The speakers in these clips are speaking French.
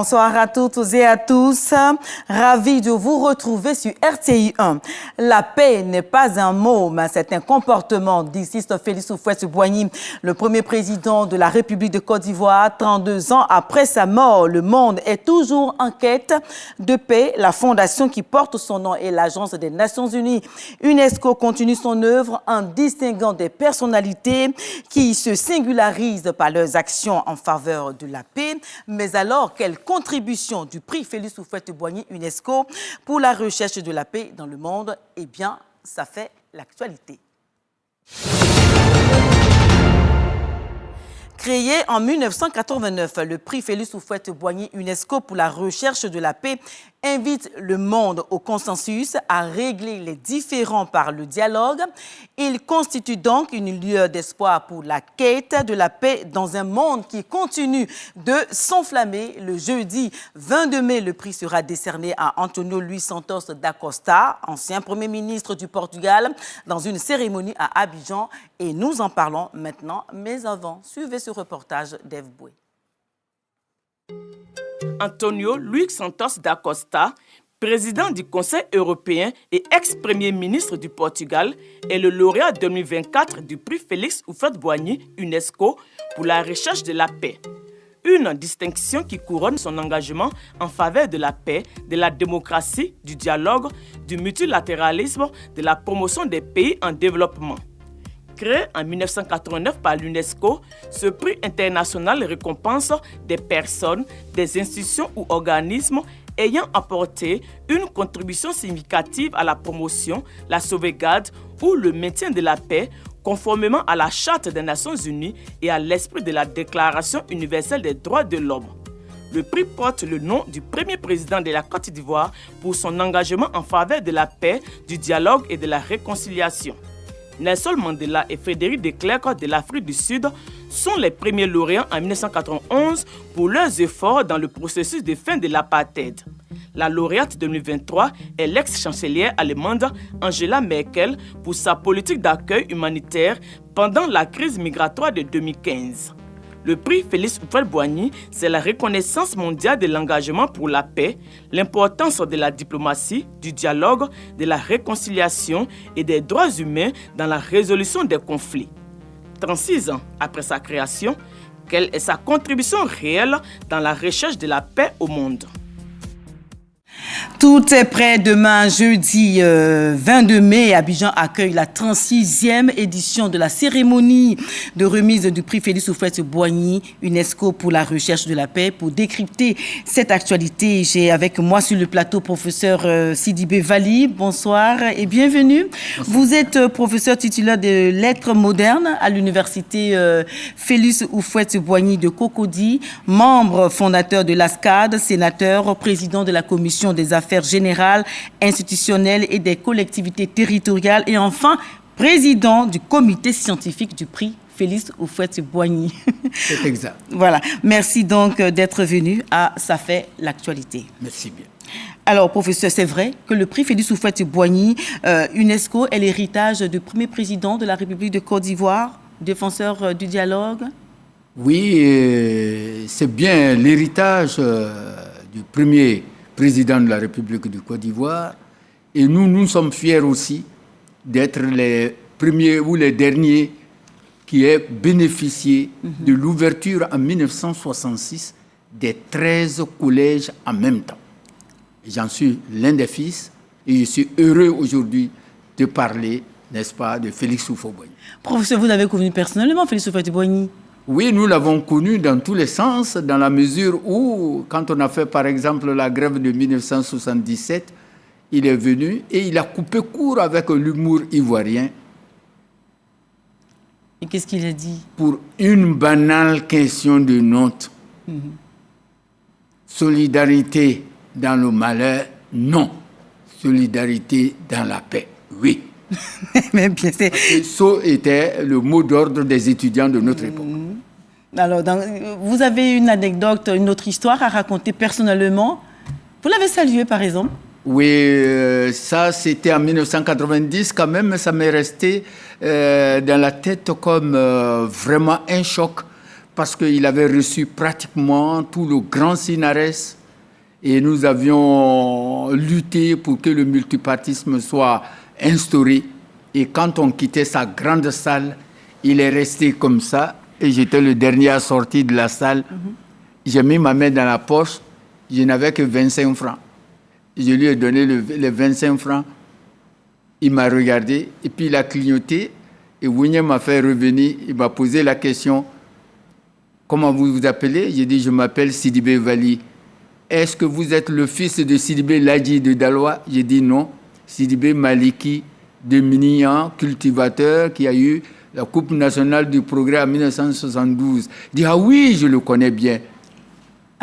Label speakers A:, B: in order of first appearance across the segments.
A: Bonsoir à toutes et à tous. Ravi de vous retrouver sur RTI 1. La paix n'est pas un mot, mais c'est un comportement, dit Félix Houphouët-Boigny, le premier président de la République de Côte d'Ivoire. 32 ans après sa mort, le monde est toujours en quête de paix. La fondation qui porte son nom est l'Agence des Nations Unies. UNESCO continue son œuvre en distinguant des personnalités qui se singularisent par leurs actions en faveur de la paix. Mais alors, quelle contribution du prix Félix Houphouët-Boigny UNESCO pour la recherche de la paix dans le monde? Eh bien, ça fait l'actualité. Créé en 1989, le prix Félix Houphouët-Boigny UNESCO pour la recherche de la paix invite le monde au consensus à régler les différends par le dialogue. Il constitue donc une lueur d'espoir pour la quête de la paix dans un monde qui continue de s'enflammer. Le jeudi 22 mai, le prix sera décerné à António Luís Santos da Costa, ancien Premier ministre du Portugal, dans une cérémonie à Abidjan. Et nous en parlons maintenant, mais avant, suivez ce reportage d'Ève Boué.
B: António Luís Santos da Costa, président du Conseil européen et ex-premier ministre du Portugal, est le lauréat 2024 du prix Félix Houphouët-Boigny UNESCO pour la recherche de la paix. Une distinction qui couronne son engagement en faveur de la paix, de la démocratie, du dialogue, du multilatéralisme, de la promotion des pays en développement. Créé en 1989 par l'UNESCO, ce prix international récompense des personnes, des institutions ou organismes ayant apporté une contribution significative à la promotion, la sauvegarde ou le maintien de la paix, conformément à la Charte des Nations Unies et à l'esprit de la Déclaration universelle des droits de l'homme. Le prix porte le nom du premier président de la Côte d'Ivoire pour son engagement en faveur de la paix, du dialogue et de la réconciliation. Nelson Mandela et Frédéric de Klerk de l'Afrique du Sud sont les premiers lauréats en 1991 pour leurs efforts dans le processus de fin de l'apartheid. La lauréate 2023 est l'ex-chancelière allemande Angela Merkel pour sa politique d'accueil humanitaire pendant la crise migratoire de 2015. Le prix Félix Houphouët-Boigny, c'est la reconnaissance mondiale de l'engagement pour la paix, l'importance de la diplomatie, du dialogue, de la réconciliation et des droits humains dans la résolution des conflits. 36 ans après sa création, quelle est sa contribution réelle dans la recherche de la paix au monde?
A: Tout est prêt. Demain, jeudi 22 mai, Abidjan accueille la 36e édition de la cérémonie de remise du prix Félix Houphouët-Boigny UNESCO pour la recherche de la paix. Pour décrypter cette actualité, j'ai avec moi sur le plateau professeur Sidibé Vali. Bonsoir et bienvenue. Bonsoir. Vous êtes professeur titulaire de lettres modernes à l'université Félix Houphouët-Boigny de Cocody, membre fondateur de l'ASCAD, sénateur, président de la commission des affaires générales, institutionnelles et des collectivités territoriales et enfin président du comité scientifique du prix Félix Houphouët-Boigny.
C: C'est exact.
A: Voilà. Merci donc d'être venu à Ça fait l'actualité.
C: Merci bien.
A: Alors, professeur, c'est vrai que le prix Félix Houphouët-Boigny, UNESCO, est l'héritage du premier président de la République de Côte d'Ivoire, défenseur du dialogue?
C: Oui, c'est bien l'héritage du premier président de la République de Côte d'Ivoire. Et nous sommes fiers aussi d'être les premiers ou les derniers qui aient bénéficié de l'ouverture en 1966 des 13 collèges en même temps. J'en suis l'un des fils et je suis heureux aujourd'hui de parler, n'est-ce pas, de Félix Houphouët-Boigny.
A: Professeur, vous l'avez connu personnellement, Félix Houphouët-Boigny?
C: Oui, nous l'avons connu dans tous les sens, dans la mesure où, quand on a fait par exemple la grève de 1977, il est venu et il a coupé court avec l'humour ivoirien.
A: Et qu'est-ce qu'il a dit? Pour
C: une banale question de note. Solidarité dans le malheur, non. Solidarité dans la paix, oui.
A: Mais bien,
C: ça était le mot d'ordre des étudiants de notre époque.
A: Alors, vous avez une anecdote, une autre histoire à raconter personnellement. Vous l'avez salué, par exemple?
C: Oui, ça, c'était en 1990. Quand même, ça m'est resté dans la tête comme vraiment un choc. parce qu'il avait reçu pratiquement tout le grand CNRS et nous avions lutté pour que le multipartisme soit instauré. Et quand on quittait sa grande salle, il est resté comme ça et j'étais le dernier à sortir de la salle. J'ai mis ma main dans la poche, je n'avais que 25 francs. Je lui ai donné les 25 francs. Il m'a regardé et puis il a clignoté. Et William m'a fait revenir. Il m'a posé la question, comment vous vous appelez? J'ai dit, je m'appelle Sidibé Vali. Est-ce que vous êtes le fils de Sidibé Ladji de Daloa? J'ai dit non. Sidibé Maliki de Minian, cultivateur, qui a eu la Coupe nationale du progrès en 1972. Il dit, ah oui, je le connais bien.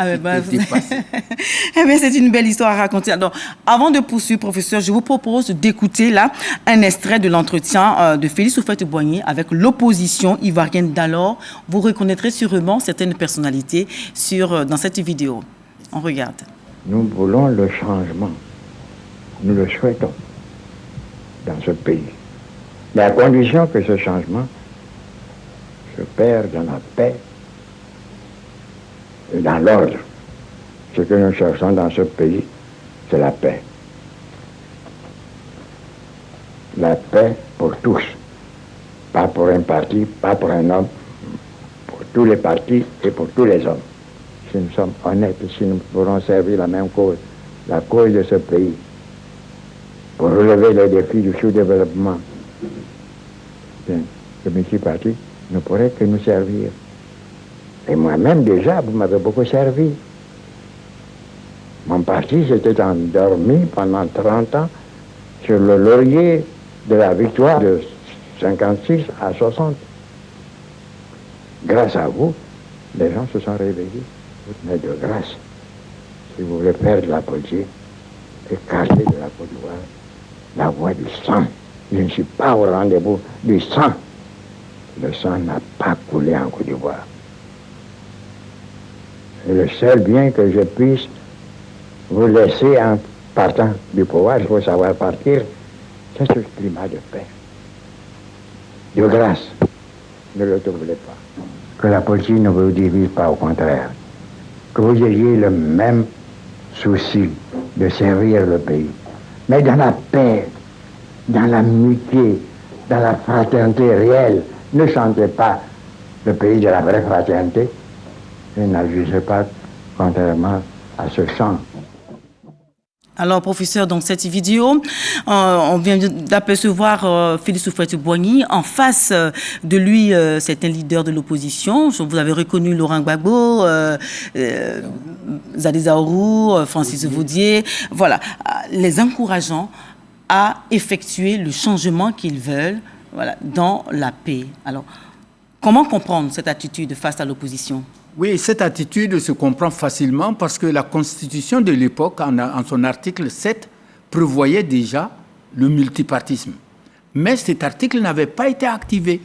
A: Ah c'est une belle histoire à raconter. Alors, avant de poursuivre, professeur, je vous propose d'écouter là un extrait de l'entretien de Félix Houphouët-Boigny avec l'opposition ivoirienne d'alors. Vous reconnaîtrez sûrement certaines personnalités dans cette vidéo. On regarde.
D: Nous voulons le changement. Nous le souhaitons dans ce pays. Mais à condition que ce changement se perde dans la paix et dans l'ordre. Ce que nous cherchons dans ce pays, c'est la paix. La paix pour tous. Pas pour un parti, pas pour un homme, pour tous les partis et pour tous les hommes. Si nous sommes honnêtes, si nous pourrons servir la même cause, la cause de ce pays, pour relever les défis du sous-développement, le multiparti ne pourrait que nous servir. Et moi-même, déjà, vous m'avez beaucoup servi. Mon parti s'était endormi pendant 30 ans sur le laurier de la victoire de 56 à 60. Grâce à vous, les gens se sont réveillés. Mais de grâce, si vous voulez faire de la politique, écarter de la Côte d'Ivoire la voie du sang. Je ne suis pas au rendez-vous du sang. Le sang n'a pas coulé en Côte d'Ivoire. Et le seul bien que je puisse vous laisser en partant du pouvoir, il faut savoir partir, c'est ce climat de paix. De grâce, ne le troublez pas. Que la politique ne vous divise pas, au contraire. Que vous ayez le même souci de servir le pays. Mais dans la paix, dans l'amitié, dans la fraternité réelle. Ne chantez pas le pays de la vraie fraternité et n'agissez pas contrairement à ce chant.
A: Alors, professeur, dans cette vidéo, on vient d'apercevoir Félix Houphouët-Boigny. En face de lui, c'est un leader de l'opposition. Vous avez reconnu Laurent Gbagbo, Zadé Zaorou, Francis Vaudier. Voilà, les encourageant à effectuer le changement qu'ils veulent, voilà, dans la paix. Alors, comment comprendre cette attitude face à l'opposition ?
C: Oui, cette attitude se comprend facilement parce que la Constitution de l'époque, en son article 7, prévoyait déjà le multipartisme. Mais cet article n'avait pas été activé.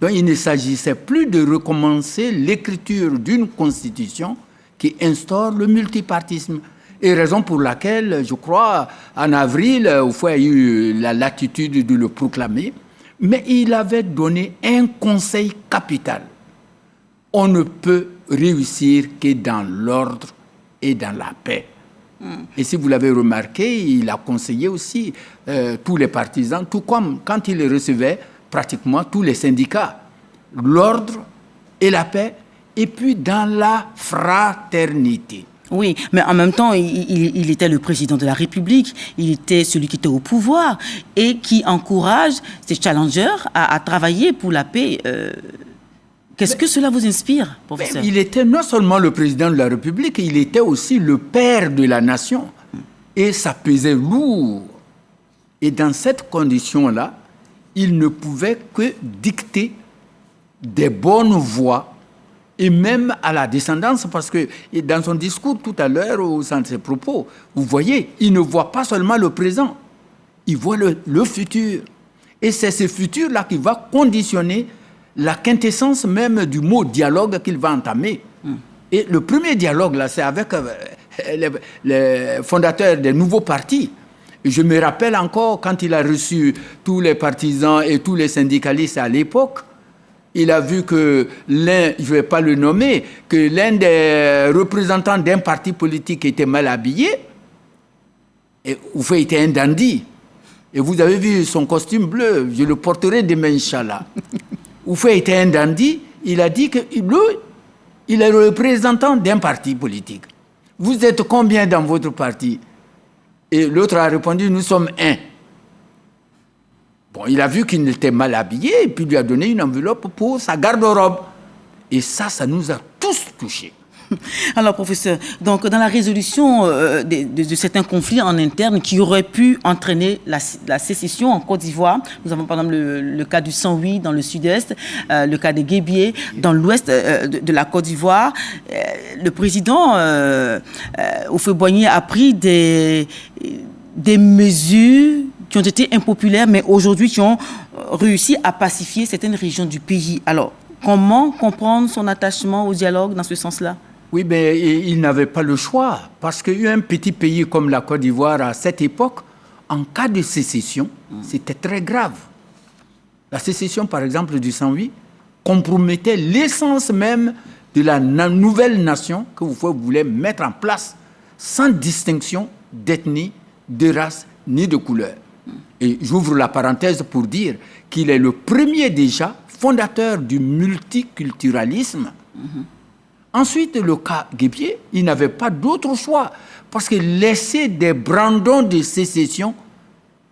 C: Donc il ne s'agissait plus de recommencer l'écriture d'une Constitution qui instaure le multipartisme. Et raison pour laquelle, je crois, en avril, Houphouët a eu la latitude de le proclamer, mais il avait donné un conseil capital. On ne peut réussir que dans l'ordre et dans la paix. Et si vous l'avez remarqué, il a conseillé aussi tous les partisans, tout comme quand il recevait pratiquement tous les syndicats. L'ordre et la paix, et puis dans la fraternité.
A: Oui, mais en même temps, il était le président de la République, il était celui qui était au pouvoir et qui encourage ses challengers à travailler pour la paix. Qu'est-ce que cela vous inspire, professeur ?
C: Il était non seulement le président de la République, il était aussi le père de la nation. Et ça pesait lourd. Et dans cette condition-là, il ne pouvait que dicter des bonnes voies, et même à la descendance, parce que dans son discours tout à l'heure, au sein de ses propos, vous voyez, il ne voit pas seulement le présent, il voit le futur. Et c'est ce futur-là qui va conditionner la quintessence même du mot dialogue qu'il va entamer. Et le premier dialogue, là, c'est avec les fondateurs des nouveaux partis. Je me rappelle encore quand il a reçu tous les partisans et tous les syndicalistes à l'époque, il a vu que l'un, je ne vais pas le nommer, que l'un des représentants d'un parti politique était mal habillé. Et Oufé était un dandy. Et vous avez vu son costume bleu, je le porterai demain, Inch'Allah. Oufé était un dandy, il a dit que lui, il est le représentant d'un parti politique. Vous êtes combien dans votre parti? Et l'autre a répondu, nous sommes un. Bon, il a vu qu'il était mal habillé et puis il lui a donné une enveloppe pour sa garde-robe. Et ça nous a tous touchés.
A: Alors, professeur, donc dans la résolution de certains conflits en interne qui auraient pu entraîner la sécession en Côte d'Ivoire, nous avons par exemple le cas du Saint-Louis dans le sud-est, le cas des Guébiers dans l'ouest de la Côte d'Ivoire. Le président Houphouët-Boigny a pris des mesures qui ont été impopulaires, mais aujourd'hui qui ont réussi à pacifier certaines régions du pays. Alors, comment comprendre son attachement au dialogue dans ce sens-là?
C: Oui, mais il n'avait pas le choix, parce qu'un petit pays comme la Côte d'Ivoire, à cette époque, en cas de sécession, c'était très grave. La sécession, par exemple, du Saint-Louis, compromettait l'essence même de la nouvelle nation que vous voulez mettre en place, sans distinction d'ethnie, de race, ni de couleur. Et j'ouvre la parenthèse pour dire qu'il est le premier déjà fondateur du multiculturalisme. Ensuite, le cas Guébier, il n'avait pas d'autre choix, parce que laisser des brandons de sécession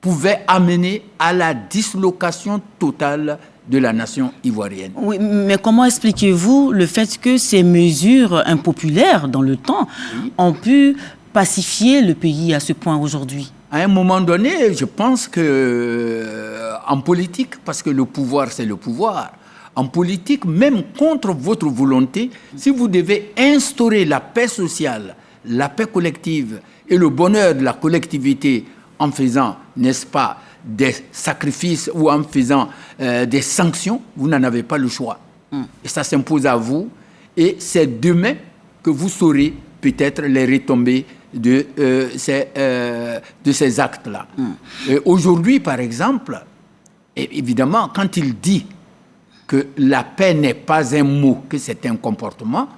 C: pouvait amener à la dislocation totale de la nation ivoirienne.
A: Oui, mais comment expliquez-vous le fait que ces mesures impopulaires dans le temps ont pu pacifier le pays à ce point aujourd'hui?
C: À un moment donné, je pense que en politique, parce que le pouvoir, c'est le pouvoir, en politique, même contre votre volonté, si vous devez instaurer la paix sociale, la paix collective et le bonheur de la collectivité en faisant, n'est-ce pas, des sacrifices ou en faisant des sanctions, vous n'en avez pas le choix. Et ça s'impose à vous. Et c'est demain que vous saurez peut-être les retombées de ces actes-là. Aujourd'hui, par exemple, évidemment, quand il dit que la paix n'est pas un mot, que c'est un comportement,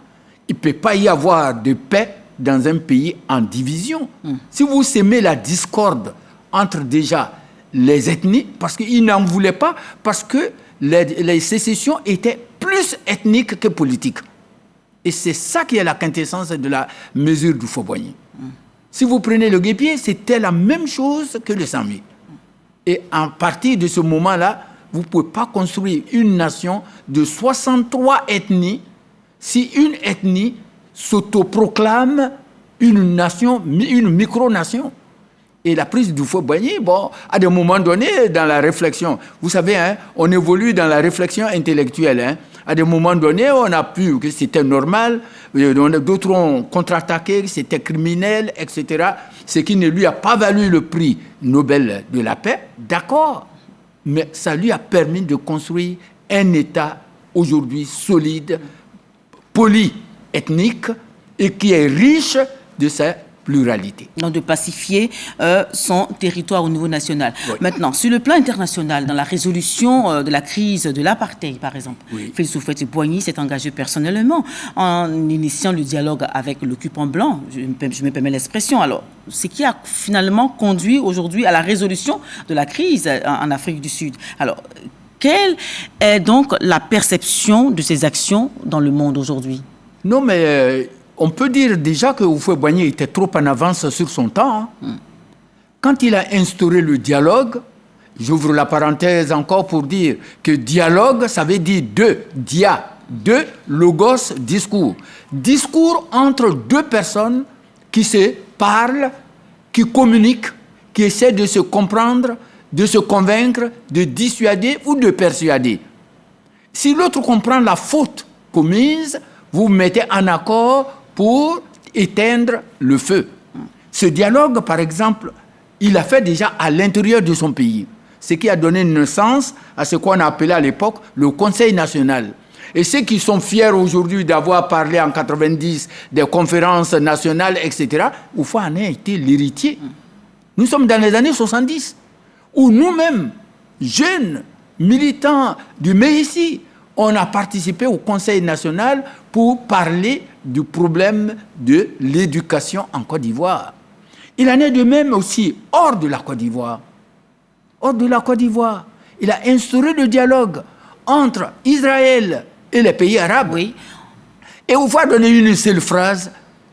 C: il ne peut pas y avoir de paix dans un pays en division. Si vous semez la discorde entre déjà les ethnies, parce qu'ils n'en voulaient pas, parce que les sécessions étaient plus ethniques que politiques. Et c'est ça qui est la quintessence de la mesure du Houphouët-Boigny. Si vous prenez le Guébier, c'était la même chose que le Saint-Louis. Et à partir de ce moment-là, vous ne pouvez pas construire une nation de 63 ethnies si une ethnie s'autoproclame une nation, une micronation. Et la prise du Houphouët-Boigny, bon, à des moments donnés, dans la réflexion, vous savez, hein, on évolue dans la réflexion intellectuelle. Hein. À des moments donnés, on a pu que c'était normal, d'autres ont contre-attaqué, c'était criminel, etc. Ce qui ne lui a pas valu le prix Nobel de la paix, d'accord, mais ça lui a permis de construire un État aujourd'hui solide, polyethnique et qui est riche de sa pluralité.
A: Donc de pacifier son territoire au niveau national. Oui. Maintenant, sur le plan international, dans la résolution de la crise de l'apartheid, par exemple, Félix Houphouët-Boigny s'est engagé personnellement en initiant le dialogue avec l'occupant blanc, je me permets l'expression. Alors, ce qui a finalement conduit aujourd'hui à la résolution de la crise en Afrique du Sud. Alors, quelle est donc la perception de ces actions dans le monde aujourd'hui?
C: Non, mais... on peut dire déjà que Houphouët-Boigny était trop en avance sur son temps. Hein. Quand il a instauré le dialogue, j'ouvre la parenthèse encore pour dire que dialogue, ça veut dire deux, logos, discours. Discours entre deux personnes qui se parlent, qui communiquent, qui essaient de se comprendre, de se convaincre, de dissuader ou de persuader. Si l'autre comprend la faute commise, vous vous mettez en accord pour éteindre le feu. Ce dialogue, par exemple, il l'a fait déjà à l'intérieur de son pays, ce qui a donné naissance à ce qu'on a appelé à l'époque le Conseil national. Et ceux qui sont fiers aujourd'hui d'avoir parlé en 90 des conférences nationales, etc., Houphouët en a été l'héritier. Nous sommes dans les années 70, où nous-mêmes, jeunes, militants du MEICI, on a participé au Conseil national pour parler du problème de l'éducation en Côte d'Ivoire. Il en est de même aussi hors de la Côte d'Ivoire. Hors de la Côte d'Ivoire, il a instauré le dialogue entre Israël et les pays arabes.
A: Oui.
C: Et on va donner une seule phrase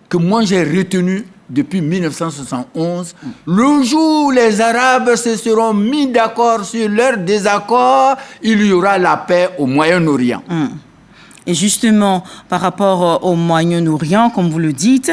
C: que moi j'ai retenue depuis 1971. Le jour où les Arabes se seront mis d'accord sur leur désaccord, il y aura la paix au Moyen-Orient.
A: Et justement, par rapport au Moyen-Orient, comme vous le dites,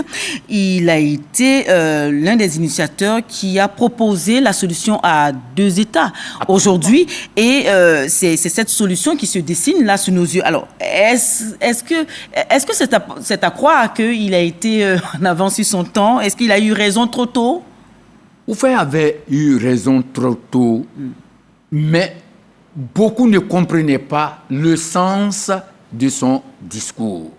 A: il a été l'un des initiateurs qui a proposé la solution à 2 États aujourd'hui. Et c'est cette solution qui se dessine là sous nos yeux. Alors, est-ce que c'est à croire qu'il a été en avance sur son temps? Est-ce qu'il a eu raison trop tôt?
C: Oufé avait eu raison trop tôt, mais beaucoup ne comprenaient pas le sens de son discours.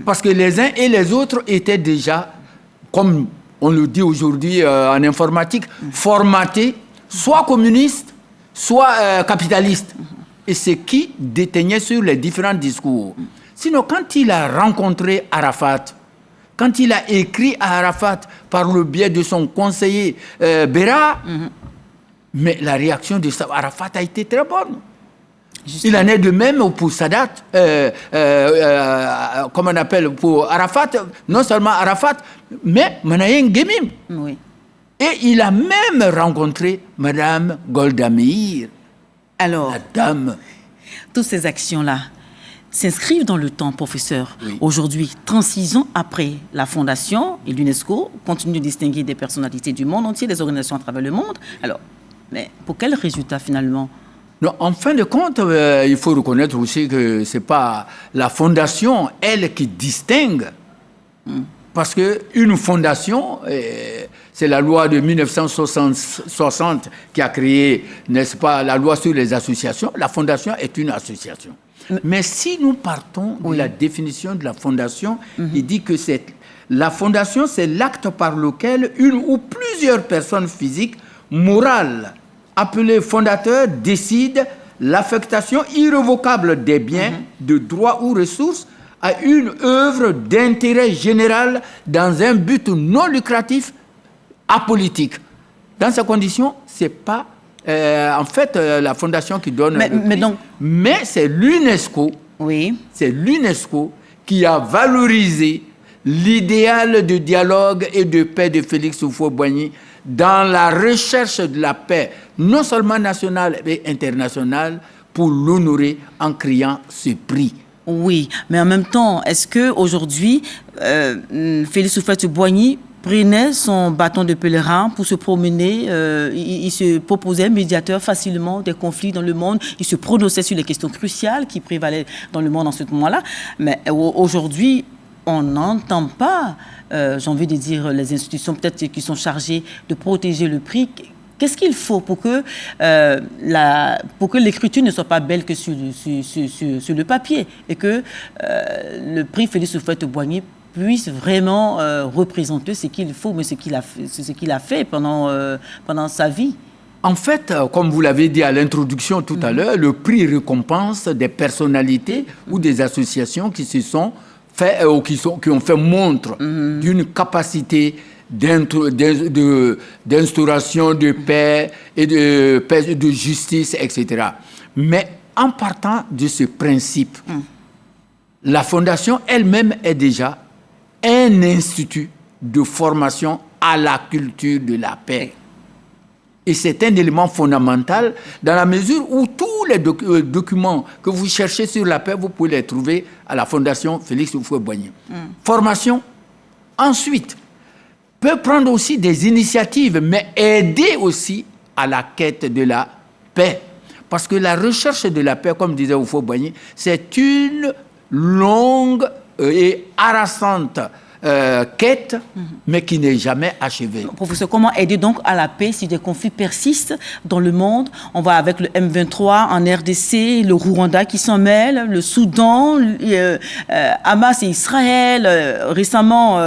C: Parce que les uns et les autres étaient déjà, comme on le dit aujourd'hui en informatique, formatés, soit communistes, soit capitalistes. Et c'est qui déteignait sur les différents discours. Sinon, quand il a rencontré Arafat, quand il a écrit à Arafat par le biais de son conseiller Béra, mais la réaction de Arafat a été très bonne. Il en est de même pour Sadat, comme on appelle pour Arafat, non seulement Arafat, mais Manayen Gemim.
A: Oui.
C: Et il a même rencontré Madame Golda Meir.
A: Alors,
C: La dame.
A: toutes ces actions-là s'inscrivent dans le temps, professeur.
C: Oui.
A: Aujourd'hui, 36 ans après, la Fondation et l'UNESCO continuent de distinguer des personnalités du monde entier, des organisations à travers le monde. Alors, mais pour quel résultat finalement?
C: Non, en fin de compte, il faut reconnaître aussi que ce n'est pas la fondation, elle, qui distingue. Parce qu'une fondation, c'est la loi de 1960 qui a créé, n'est-ce pas, la loi sur les associations. La fondation est une association. Mais si nous partons de la définition de la fondation, il dit que la fondation, c'est l'acte par lequel une ou plusieurs personnes physiques, morales, appelé fondateur, décide l'affectation irrévocable des biens, de droits ou ressources à une œuvre d'intérêt général dans un but non lucratif, apolitique. Dans ces conditions, ce n'est pas en fait la fondation qui donne le prix, mais c'est l'UNESCO.
A: Oui.
C: C'est l'UNESCO qui a valorisé l'idéal de dialogue et de paix de Félix Houphouët-Boigny dans la recherche de la paix, non seulement nationale mais internationale, pour l'honorer en créant ce prix.
A: Oui, mais en même temps, est-ce qu'aujourd'hui, Félix Houphouët-Boigny prenait son bâton de pèlerin pour se promener, il se proposait médiateur facilement des conflits dans le monde, il se prononçait sur les questions cruciales qui prévalaient dans le monde en ce moment-là, mais aujourd'hui, on n'entend pas, j'ai envie de dire, les institutions peut-être qui sont chargées de protéger le prix. Qu'est-ce qu'il faut pour que l'écriture ne soit pas belle que sur le papier et que le prix Félix Houphouët-Boigny puisse vraiment représenter ce qu'il faut, mais ce qu'il a fait pendant sa vie?
C: En fait, comme vous l'avez dit à l'introduction tout à l'heure, le prix récompense des personnalités ou des associations qui se sont fait, qui ont fait montre d'une capacité d'instauration de paix et de justice, etc. Mais en partant de ce principe, la Fondation elle-même est déjà un institut de formation à la culture de la paix. Et c'est un élément fondamental dans la mesure où tous les documents que vous cherchez sur la paix, vous pouvez les trouver à la Fondation Félix Houphouët-Boigny. Formation. Ensuite, peut prendre aussi des initiatives, mais aider aussi à la quête de la paix. Parce que la recherche de la paix, comme disait Houphouët-Boigny, c'est une longue et harassante quête, mais qui n'est jamais achevée.
A: Professeur, comment aider donc à la paix si des conflits persistent dans le monde? On va avec le M23 en RDC, le Rwanda qui s'en mêle, le Soudan, Hamas et Israël, récemment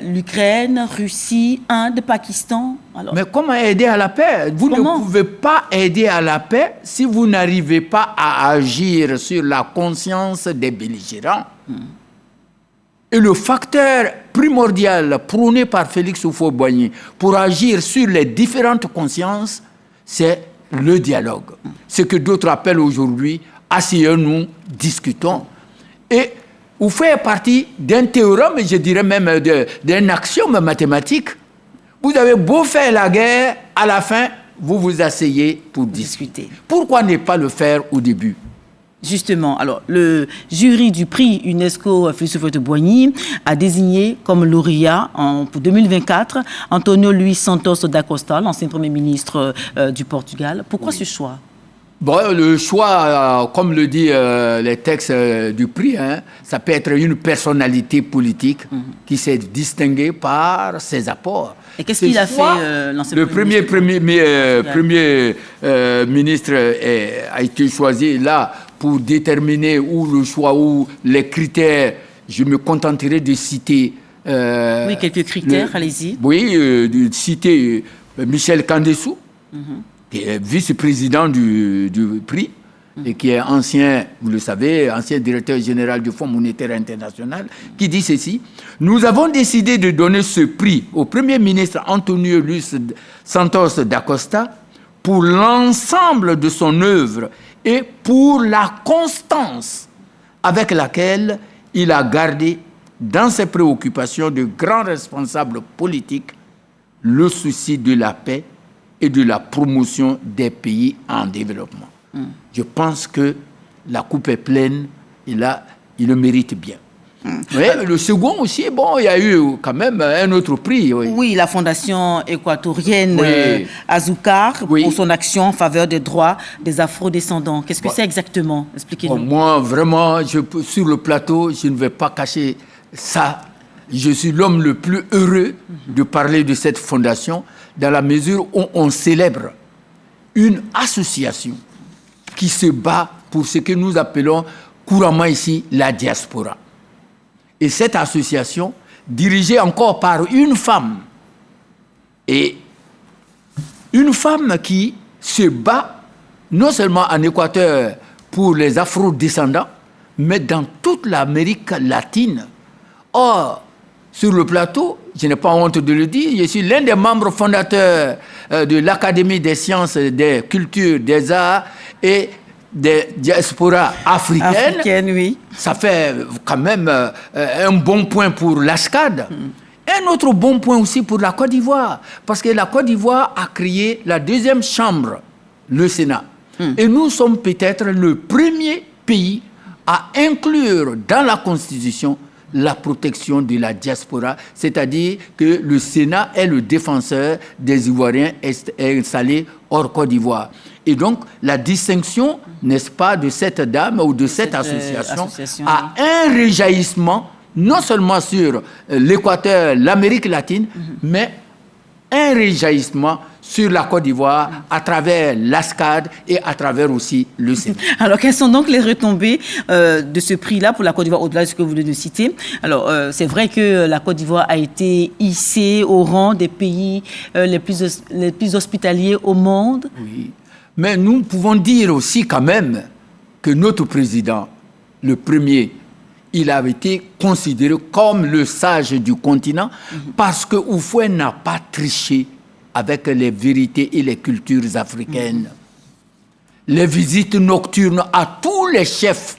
A: l'Ukraine, Russie, Inde, Pakistan. Alors,
C: mais comment aider à la paix? Vous ne pouvez pas aider à la paix si vous n'arrivez pas à agir sur la conscience des belligérants. Et le facteur primordial prôné par Félix Houphouët-Boigny pour agir sur les différentes consciences, c'est le dialogue. Ce que d'autres appellent aujourd'hui « asseyons-nous, discutons ». Et vous faites partie d'un théorème, je dirais même d'un axiome mathématique. Vous avez beau faire la guerre, à la fin, vous vous asseyez pour discuter. Pourquoi ne pas le faire au début?
A: Justement, alors, le jury du prix UNESCO Félix Houphouët-Boigny a désigné comme lauréat pour 2024 António Luís Santos da Costa, l'ancien Premier ministre du Portugal. Pourquoi ce choix?
C: Bon, le choix, comme le dit les textes du prix, ça peut être une personnalité politique qui s'est distinguée par ses apports.
A: Et qu'est-ce qu'il a fait, l'ancien
C: Premier ministre a été choisi là pour déterminer où le choix, où les critères. Je me contenterai de citer...
A: oui, quelques critères, allez-y.
C: Oui, de citer Michel Kandessou, qui est vice-président du prix, et qui est ancien, vous le savez, ancien directeur général du Fonds monétaire international, qui dit ceci: nous avons décidé de donner ce prix au Premier ministre António Luís Santos da Costa pour l'ensemble de son œuvre et pour la constance avec laquelle il a gardé dans ses préoccupations de grands responsables politiques le souci de la paix et de la promotion des pays en développement. Je pense que la coupe est pleine et là, il le mérite bien. Oui, le second aussi, bon, il y a eu quand même un autre prix.
A: Oui, la fondation équatorienne Azúcar pour son action en faveur des droits des afro-descendants. Qu'est-ce que c'est exactement? Expliquez-nous.
C: Moi, vraiment, sur le plateau, je ne vais pas cacher ça. Je suis l'homme le plus heureux de parler de cette fondation dans la mesure où on célèbre une association qui se bat pour ce que nous appelons couramment ici la diaspora. Et cette association, dirigée encore par une femme, et une femme qui se bat non seulement en Équateur pour les afro-descendants, mais dans toute l'Amérique latine. Or, sur le plateau, je n'ai pas honte de le dire, je suis l'un des membres fondateurs de l'Académie des sciences, des cultures, des arts et des diasporas africaines.
A: Oui.
C: Ça fait quand même un bon point pour l'ASCAD. Un autre bon point aussi pour la Côte d'Ivoire, parce que la Côte d'Ivoire a créé la deuxième chambre, le Sénat. Et nous sommes peut-être le premier pays à inclure dans la Constitution la protection de la diaspora, c'est-à-dire que le Sénat est le défenseur des Ivoiriens installés hors Côte d'Ivoire. Et donc, la distinction, n'est-ce pas, de cette dame ou de cette association a un réjaillissement, non seulement sur l'Équateur, l'Amérique latine, mais un réjaillissement sur la Côte d'Ivoire à travers l'ASCAD et à travers aussi le Sénat.
A: Alors, quelles sont donc les retombées de ce prix-là pour la Côte d'Ivoire, au-delà de ce que vous venez de citer? Alors, c'est vrai que la Côte d'Ivoire a été hissée au rang des pays les plus hospitaliers au monde.
C: Oui, mais nous pouvons dire aussi quand même que notre président, le premier, il a été considéré comme le sage du continent parce que Houphouët n'a pas triché avec les vérités et les cultures africaines. Les visites nocturnes à tous les chefs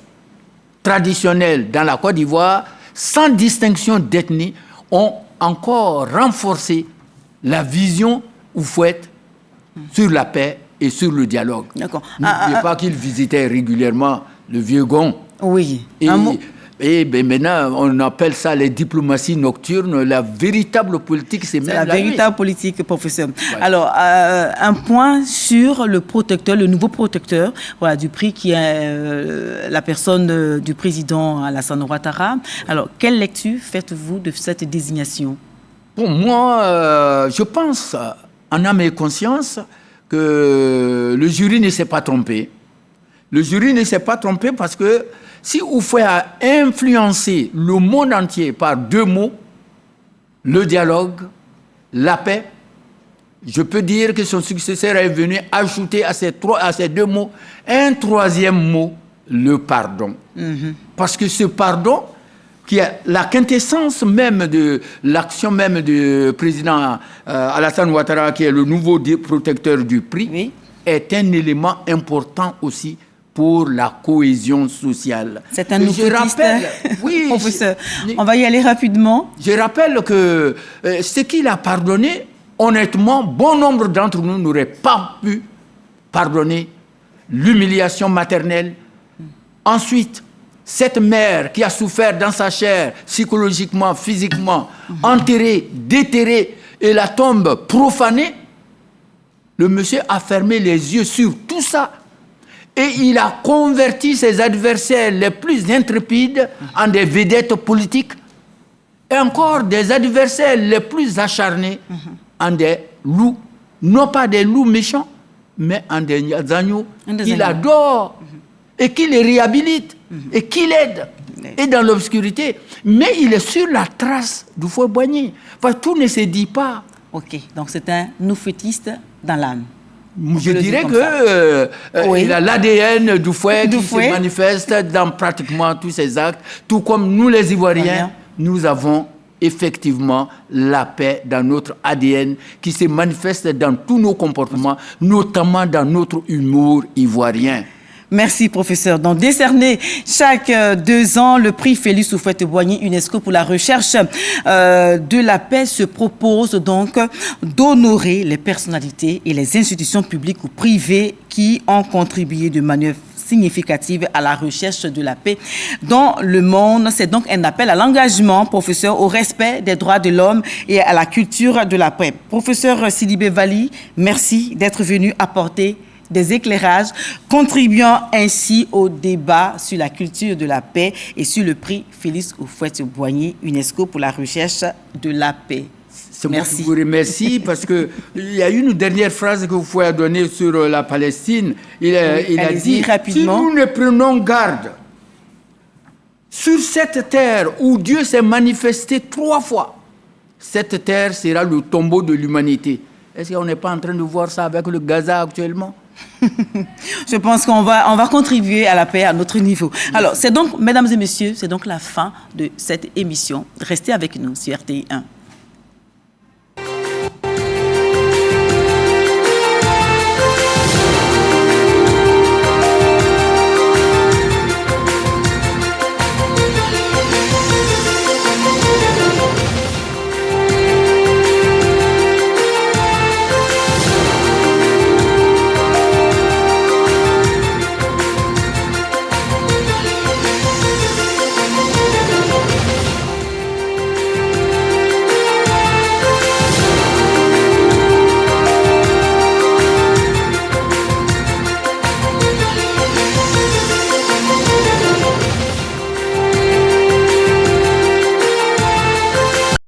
C: traditionnels dans la Côte d'Ivoire, sans distinction d'ethnie, ont encore renforcé la vision Houphouët sur la paix et sur le dialogue.
A: D'accord.
C: N'oubliez pas qu'il visitait régulièrement le Vieux Gon.
A: Oui.
C: Et Et ben maintenant, on appelle ça les diplomaties nocturnes. La véritable politique, c'est même
A: la
C: la nuit.
A: véritable politique, professeur.
C: Ouais.
A: Alors, un point sur le protecteur, le nouveau protecteur voilà, du prix qui est la personne du président Alassane Ouattara. Alors, quelle lecture faites-vous de cette désignation?
C: Pour moi, je pense, en âme et conscience, que le jury ne s'est pas trompé. Le jury ne s'est pas trompé parce que si Houphouët a influencé le monde entier par 2 mots, le dialogue, la paix, je peux dire que son successeur est venu ajouter à ces 2 mots un 3e mot, le pardon. Parce que ce pardon, qui est la quintessence même de l'action même du président Alassane Ouattara, qui est le nouveau protecteur du prix,
A: Oui.
C: est un élément important aussi pour la cohésion sociale.
A: C'est un
C: Et
A: nouveau
C: oui,
A: professeur. On va y aller rapidement.
C: Je rappelle que ce qu'il a pardonné, honnêtement, bon nombre d'entre nous n'auraient pas pu pardonner l'humiliation maternelle. Ensuite, cette mère qui a souffert dans sa chair, psychologiquement, physiquement, enterrée, déterrée, et la tombe profanée, le monsieur a fermé les yeux sur tout ça. Et il a converti ses adversaires les plus intrépides en des vedettes politiques. Et encore des adversaires les plus acharnés en des loups. Non pas des loups méchants, mais en des agneaux qu'il adore et qu'il les réhabilite et qu'il aide. Et dans l'obscurité. Mais il est sur la trace du Houphouët-Boigny. Enfin, tout ne se dit pas.
A: Ok, donc c'est un noufétiste dans l'âme.
C: Je dirais que
A: Oui.
C: il a l'ADN du fouet qui
A: Houphouët.
C: se manifeste dans pratiquement tous ses actes. Tout comme nous, les Ivoiriens, nous avons effectivement la paix dans notre ADN qui se manifeste dans tous nos comportements, notamment dans notre humour ivoirien.
A: Merci, professeur. Donc, décerner chaque 2 ans le prix Félix Houphouët-Boigny UNESCO pour la recherche de la paix se propose donc d'honorer les personnalités et les institutions publiques ou privées qui ont contribué de manière significative à la recherche de la paix dans le monde. C'est donc un appel à l'engagement, professeur, au respect des droits de l'homme et à la culture de la paix. Professeur Sidibé Vali, merci d'être venu apporter des éclairages, contribuant ainsi au débat sur la culture de la paix et sur le prix Félix Houphouët-Boigny UNESCO pour la recherche de la paix.
C: C'est moi qui vous remercie parce qu'il y a une dernière phrase que vous pouvez donner sur la Palestine. Il a dit,
A: rapidement.
C: Si nous ne prenons garde sur cette terre où Dieu s'est manifesté 3 fois, cette terre sera le tombeau de l'humanité. Est-ce qu'on n'est pas en train de voir ça avec le Gaza actuellement?
A: Je pense qu'on va contribuer à la paix à notre niveau. Alors, c'est donc, mesdames et messieurs, c'est donc la fin de cette émission. Restez avec nous sur RTI 1.